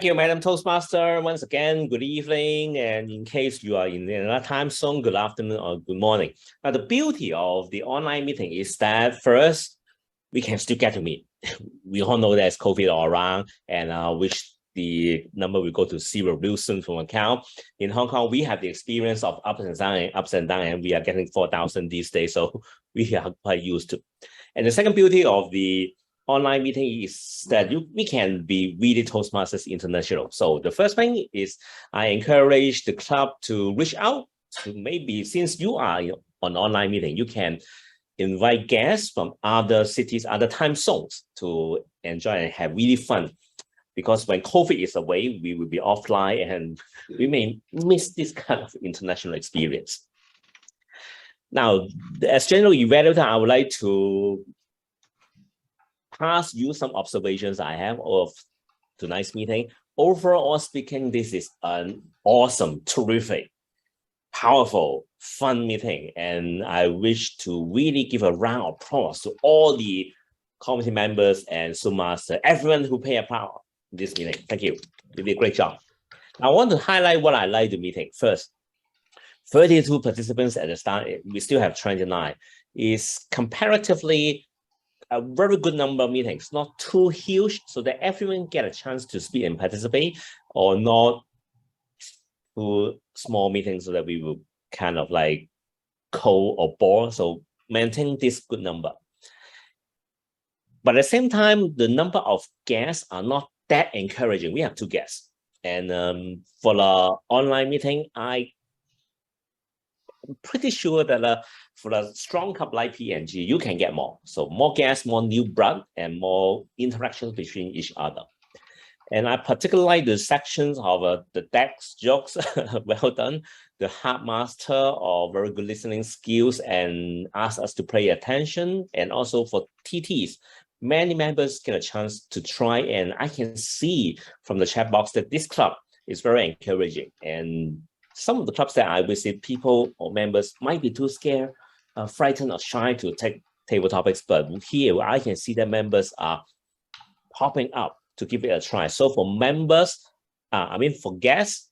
Thank you, Madam Toastmaster. Once again, good evening. And in case you are in another time zone, good afternoon or good morning. Now, the beauty of the online meeting is that first, we can still get to meet. We all know there's COVID all around, and which the number will go to zero real soon from account. In Hong Kong, we have the experience of ups and downs, and we are getting 4,000 these days, so we are quite used to. And the second beauty of the online meeting is that we can be really Toastmasters International. So the first thing is I encourage the club to reach out to maybe, since you are on online meeting, you can invite guests from other cities, other time zones to enjoy and have really fun. Because when COVID is away, we will be offline and we may miss this kind of international experience. Now, as general evaluator, I would like to pass you some observations I have of tonight's meeting. Overall speaking, this is an awesome, terrific, powerful, fun meeting. And I wish to really give a round of applause to all the committee members and Zoom master, everyone who pay a part in this meeting. Thank you. You did a great job. I want to highlight what I like the meeting. First, 32 participants at the start, we still have 29, is comparatively a very good number of meetings, not too huge, so that everyone get a chance to speak and participate, or not too small meetings so that we will kind of like cold or bore. So maintain this good number. But at the same time, the number of guests are not that encouraging. We have 2 guests. And for the online meeting, I'm pretty sure that for a strong club like P&G, you can get more. So more guests, more new blood, and more interactions between each other. And I particularly like the sections of the decks jokes, well done, the hard master or very good listening skills and ask us to pay attention. And also for TTs, many members get a chance to try, and I can see from the chat box that this club is very encouraging. And some of the clubs that I visit, people or members might be too scared, frightened or shy to take table topics, but here I can see that members are popping up to give it a try. So for members, for guests,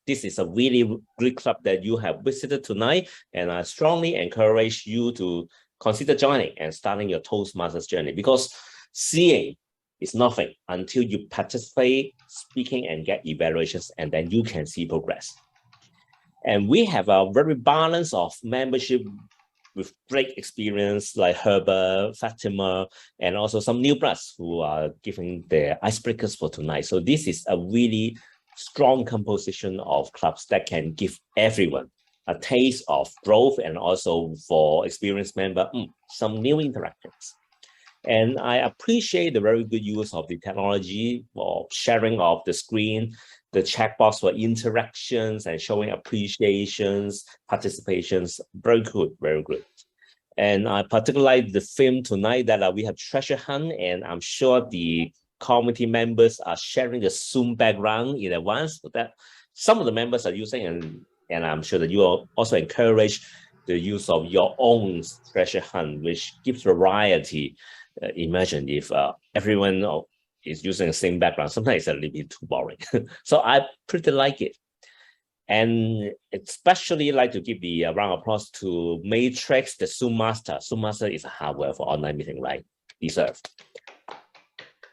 this is a really great club that you have visited tonight, and I strongly encourage you to consider joining and starting your Toastmasters journey, because seeing is nothing until you participate, speaking, and get evaluations, and then you can see progress. And we have a very balance of membership with great experience like Herbert, Fatima, and also some new bloods who are giving their icebreakers for tonight. So this is a really strong composition of clubs that can give everyone a taste of growth, and also for experienced member, some new interactions. And I appreciate the very good use of the technology for sharing of the screen, the chat box for interactions and showing appreciations, participations. Very good, very good. And I particularly like the theme tonight that we have treasure hunt, and I'm sure the committee members are sharing the Zoom background in advance, so that some of the members are using, and I'm sure that you will also encourage the use of your own treasure hunt, which gives variety. Imagine if everyone is using the same background, sometimes it's a little bit too boring. So I pretty like it. And especially like to give the round of applause to Matrix, the Zoom Master. Zoom Master is a hardware for online meeting, right? Deserved.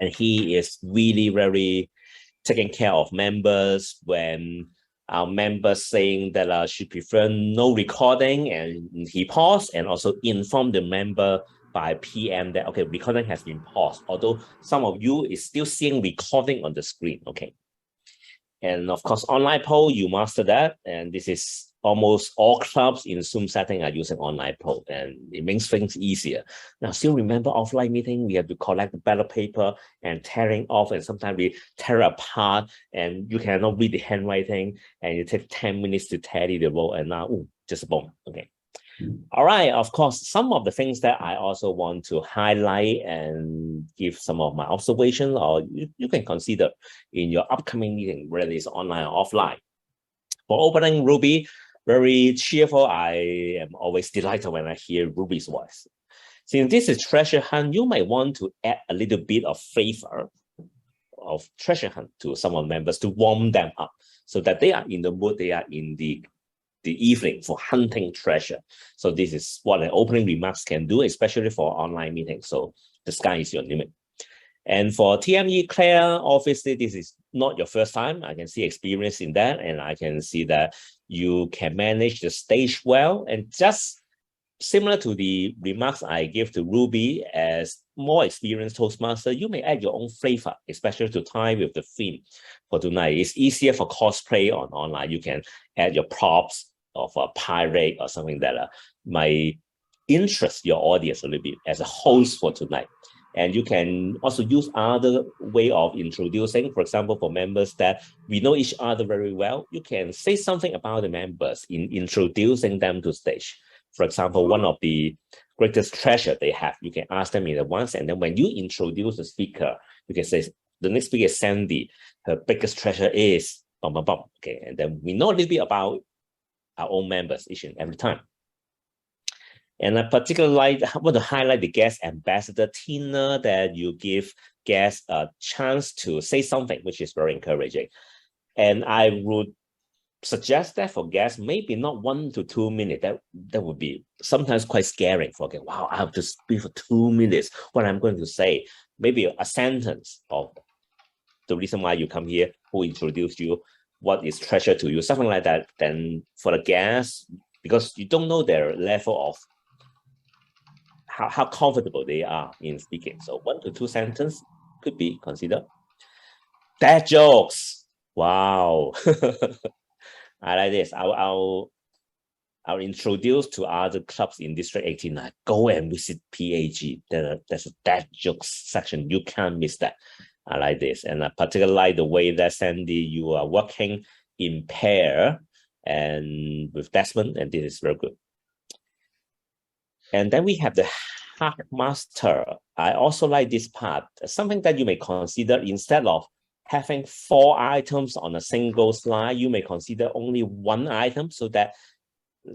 And he is really very taking care of members when our members saying that she prefer no recording, and he paused and also informed the member by PM that, okay, recording has been paused, although some of you is still seeing recording on the screen, okay? And of course, online poll, you master that, and this is almost all clubs in Zoom setting are using online poll, and it makes things easier. Now, still remember offline meeting, we have to collect the ballot paper and tearing off, and sometimes we tear apart, and you cannot read the handwriting, and it takes 10 minutes to tally the vote, and now, just boom, okay. All right, of course, some of the things that I also want to highlight and give some of my observations, or you can consider in your upcoming meeting, whether it's online or offline. For opening Ruby, very cheerful. I am always delighted when I hear Ruby's voice. Since this is treasure hunt, you might want to add a little bit of flavor of treasure hunt to some of the members to warm them up so that they are in the mood, they are in the evening for hunting treasure. So this is what an opening remarks can do, especially for online meetings. So the sky is your limit. And for TME, Claire, obviously this is not your first time. I can see experience in that, and I can see that you can manage the stage well. And just similar to the remarks I give to Ruby, as more experienced Toastmaster, you may add your own flavor, especially to tie with the theme for tonight. It's easier for cosplay on online. You can add your props of a pirate or something that might interest your audience a little bit as a host for tonight. And you can also use other way of introducing, for example, for members that we know each other very well, you can say something about the members in introducing them to stage. For example, one of the greatest treasure they have, you can ask them in advance, and then when you introduce the speaker, you can say, the next speaker is Sandy, her biggest treasure is bum, bum, bum. Okay, and then we know a little bit about our own members each and every time. And I particularly want to highlight the guest ambassador, Tina, that you give guests a chance to say something, which is very encouraging. And I would suggest that for guests, maybe not 1 to 2 minutes. That would be sometimes quite scary for them. Wow, I have to speak for 2 minutes. What I'm going to say, maybe a sentence of the reason why you come here, who introduced you, what is treasure to you, something like that. Then for the guests, because you don't know their level of how comfortable they are in speaking. So 1 to 2 sentences could be considered. Dad jokes. Wow. I like this. I'll introduce to other clubs in District 18. Go and visit PAG. There's a dad jokes section. You can't miss that. I like this. And I particularly like the way that Sandy, you are working in pair and with Desmond, and this is very good. And then we have the Hack Master. I also like this part. Something that you may consider, instead of having 4 items on a single slide, you may consider only 1 item so that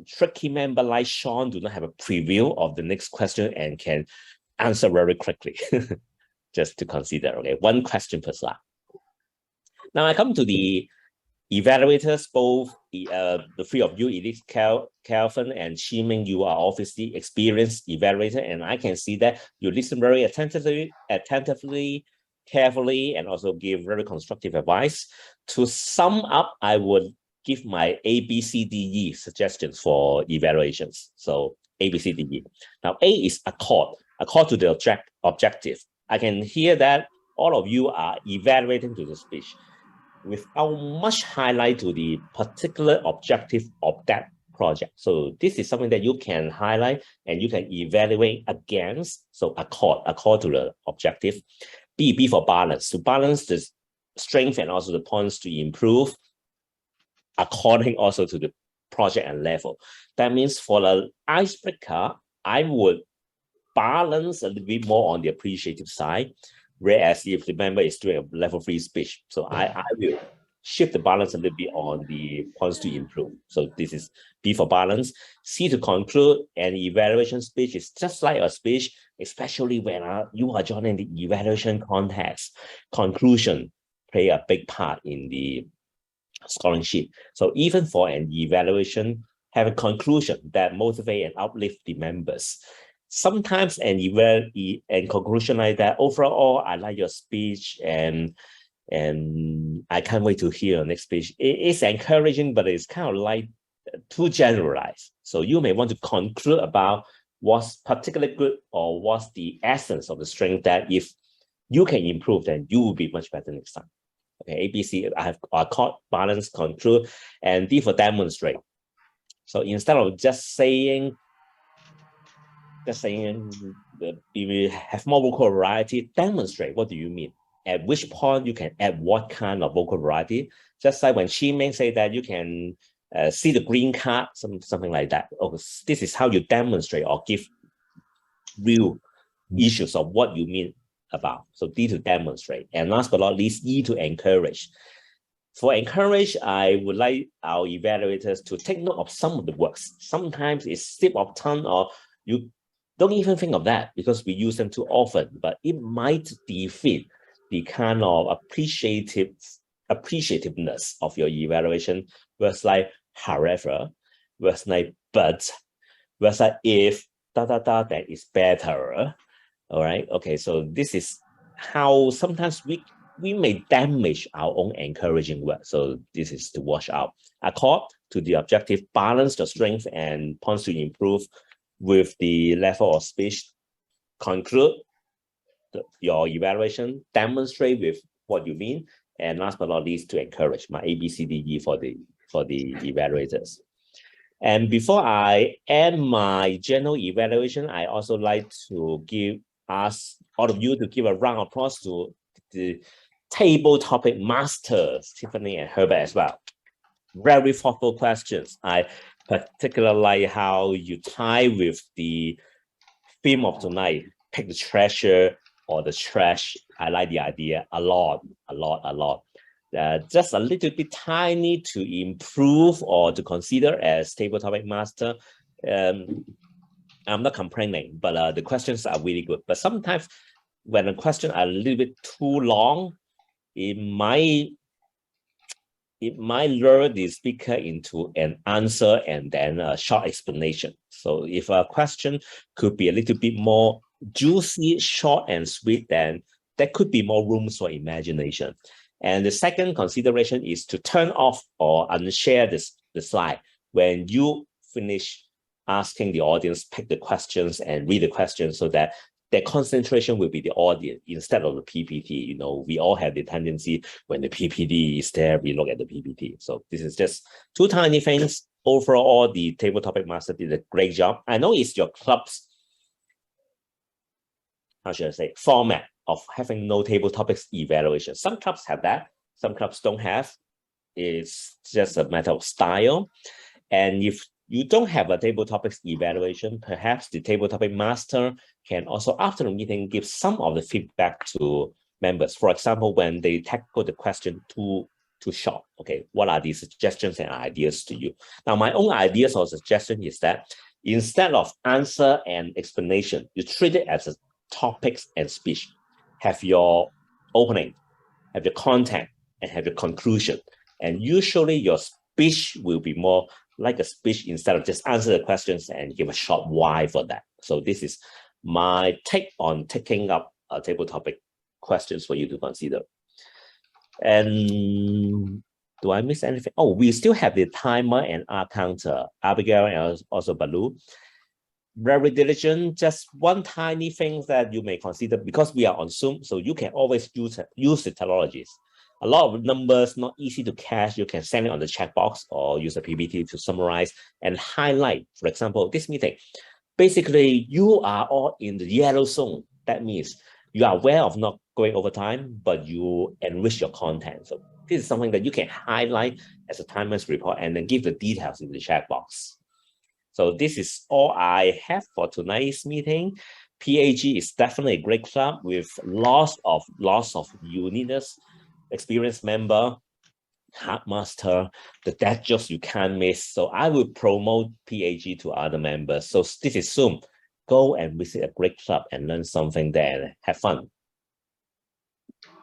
tricky member like Sean do not have a preview of the next question and can answer very quickly. Just to consider, okay, 1 question per slide. Now I come to the evaluators, both the 3 of you, Elise, Calvin, and Chiming. You are obviously experienced evaluator, and I can see that you listen very attentively, carefully, and also give very constructive advice. To sum up, I would give my ABCDE suggestions for evaluations. So ABCDE. Now A is accord to the objective. I can hear that all of you are evaluating to the speech without much highlight to the particular objective of that project. So this is something that you can highlight and you can evaluate against. So accord to the objective. B for balance, to balance the strength and also the points to improve according also to the project and level. That means for the icebreaker, I would balance a little bit more on the appreciative side. Whereas if the member is doing a level 3 speech, so I will shift the balance a little bit on the points to improve. So this is B for balance. C to conclude. An evaluation speech is just like a speech, especially when you are joining the evaluation context. Conclusion play a big part in the scoring sheet. So even for an evaluation, have a conclusion that motivate and uplift the members. Sometimes an conclusion like that, overall, I like your speech and I can't wait to hear your next speech. It's encouraging, but it's kind of like too generalized. So you may want to conclude about what's particularly good or what's the essence of the strength that if you can improve, then you will be much better next time. Okay, ABC, I have accord, balance, conclude, and D for demonstrate. So instead of just saying we will have more vocal variety, demonstrate what do you mean? At which point you can add what kind of vocal variety? Just like when Chiming say that you can see the green card, something like that. Oh, this is how you demonstrate or give real issues of what you mean about. So D to demonstrate. And last but not least, E to encourage. For encourage, I would like our evaluators to take note of some of the words. Sometimes it's slip of tongue or you don't even think of that because we use them too often, but it might defeat the kind of appreciativeness of your evaluation, was like however, was like but, was like if that is better. All right. Okay. So this is how sometimes we may damage our own encouraging work. So this is to watch out. Accord to the objective, balance the strength and points to improve with the level of speech. Conclude your evaluation, demonstrate with what you mean, and last but not least, to encourage my ABCDE for the evaluators. And before I end my general evaluation, I also like to ask all of you to give a round of applause to the table topic masters, Tiffany and Herbert as well. Very thoughtful questions. I particularly like how you tie with the theme of tonight, pick the treasure or the trash. I like the idea a lot. Just a little bit tiny to improve or to consider as table topic master. I'm not complaining, but the questions are really good. But sometimes when the questions are a little bit too long, it might lure the speaker into an answer and then a short explanation. So if a question could be a little bit more juicy, short and sweet, then there could be more room for imagination. And the second consideration is to turn off or unshare the slide when you finish asking the audience, pick the questions and read the questions so that their concentration will be the audience instead of the PPT. You know, we all have the tendency when the PPT is there, we look at the PPT. So this is just two tiny things. Overall, the table topic master did a great job. I know it's your club's, how should I say, format of having no table topics evaluation. Some clubs have that, some clubs don't have. It's just a matter of style. And if you don't have a table topics evaluation, perhaps the table topic master can also, after the meeting, give some of the feedback to members. For example, when they tackle the question too short, okay, what are the suggestions and ideas to you? Now, my own ideas or suggestion is that instead of answer and explanation, you treat it as a topics and speech. Have your opening, have your content, and have your conclusion. And usually your speech will be more like a speech instead of just answer the questions and give a short why for that. So this is my take on taking up a table topic questions for you to consider. And do I miss anything? Oh, we still have the timer and R counter. Abigail and also Balu. Very diligent, just one tiny thing that you may consider, because we are on Zoom, so you can always use the technologies. A lot of numbers, not easy to catch. You can send it on the chat box or use a PPT to summarize and highlight. For example, this meeting, basically you are all in the yellow zone. That means you are aware of not going over time, but you enrich your content. So this is something that you can highlight as a timer's report and then give the details in the chat box. So this is all I have for tonight's meeting. PAG is definitely a great club with lots of uniqueness, experienced member, hard master, the dead jokes you can't miss. So I will promote PAG to other members. So this is Zoom. Go and visit a great club and learn something there and have fun.